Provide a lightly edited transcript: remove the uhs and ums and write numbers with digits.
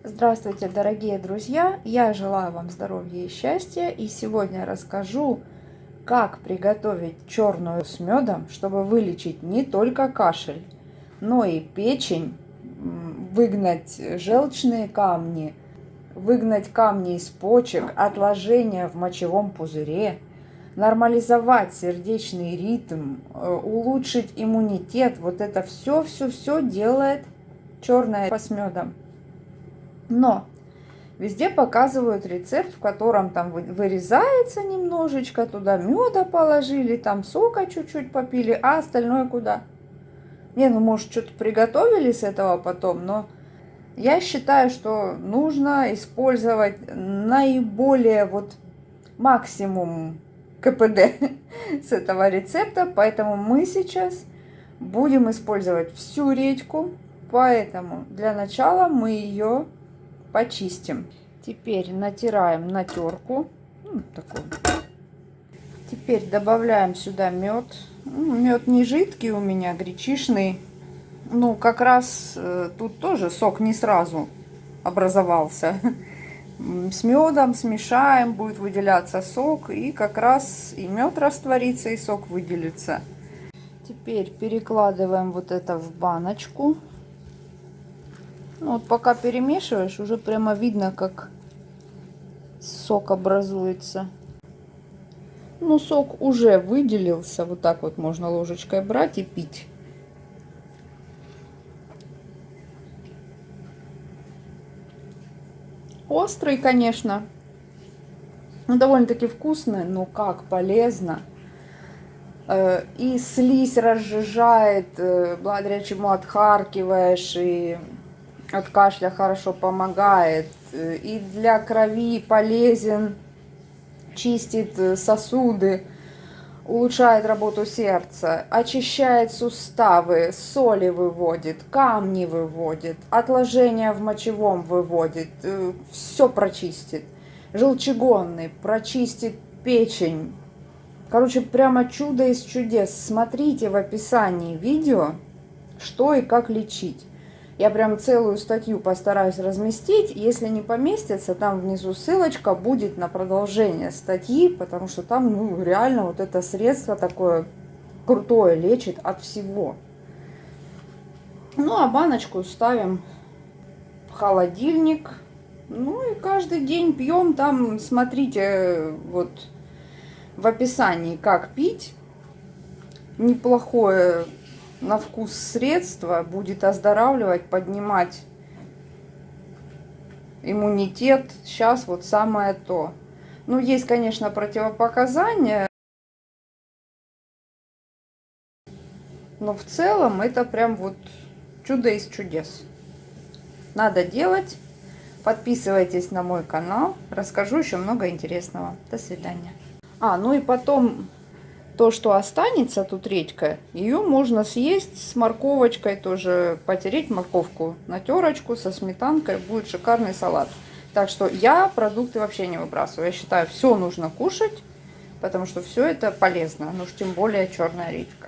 Здравствуйте, дорогие друзья! Я желаю вам здоровья и счастья. И сегодня расскажу, как приготовить черную с медом, чтобы вылечить не только кашель, но и печень, выгнать желчные камни, выгнать камни из почек, отложения в мочевом пузыре, нормализовать сердечный ритм, улучшить иммунитет. Вот это все делает черное с медом. Но везде показывают рецепт, в котором там вырезается немножечко, туда меда положили, там сока чуть-чуть попили, а остальное куда? Не, ну может что-то приготовили с этого потом, но я считаю, что нужно использовать наиболее максимум КПД с этого рецепта, поэтому мы сейчас будем использовать всю редьку, поэтому для начала мы ее почистим. Теперь натираем на терку. Такой. Теперь добавляем сюда мед. Мед не жидкий у меня, гречишный. Ну, как раз тут тоже сок не сразу образовался. С медом смешаем, будет выделяться сок. И как раз и мед растворится, и сок выделится. Теперь перекладываем вот это в баночку. Ну, вот пока перемешиваешь, уже прямо видно, как сок образуется. Ну, сок уже выделился. Вот так вот можно ложечкой брать и пить. Острый, конечно. Ну, довольно-таки вкусный, но как полезно. И слизь разжижает, благодаря чему отхаркиваешь, и от кашля хорошо помогает. И для крови полезен, чистит сосуды, улучшает работу сердца, очищает суставы, соли выводит, камни выводит, отложения в мочевом выводит, все прочистит. Желчегонный, прочистит печень. Короче, прямо чудо из чудес. Смотрите в описании видео, что и как лечить. Я прям целую статью постараюсь разместить. Если не поместится, там внизу ссылочка будет на продолжение статьи, потому что там реально вот это средство такое крутое, лечит от всего. Ну, а баночку ставим в холодильник. Ну и каждый день пьем. Там смотрите вот в описании, как пить. Неплохое на вкус средство, будет оздоравливать, поднимать иммунитет. Сейчас вот самое то. Ну, есть, конечно, противопоказания, но в целом это прям вот чудо из чудес. Надо делать. Подписывайтесь на мой канал. Расскажу еще много интересного. До свидания. Ну и потом то, что останется, тут редька, ее можно съесть с морковочкой тоже, потереть морковку на терочку со сметанкой, будет шикарный салат. Так что я продукты вообще не выбрасываю. Я считаю, все нужно кушать, потому что все это полезно, ну уж тем более черная редька.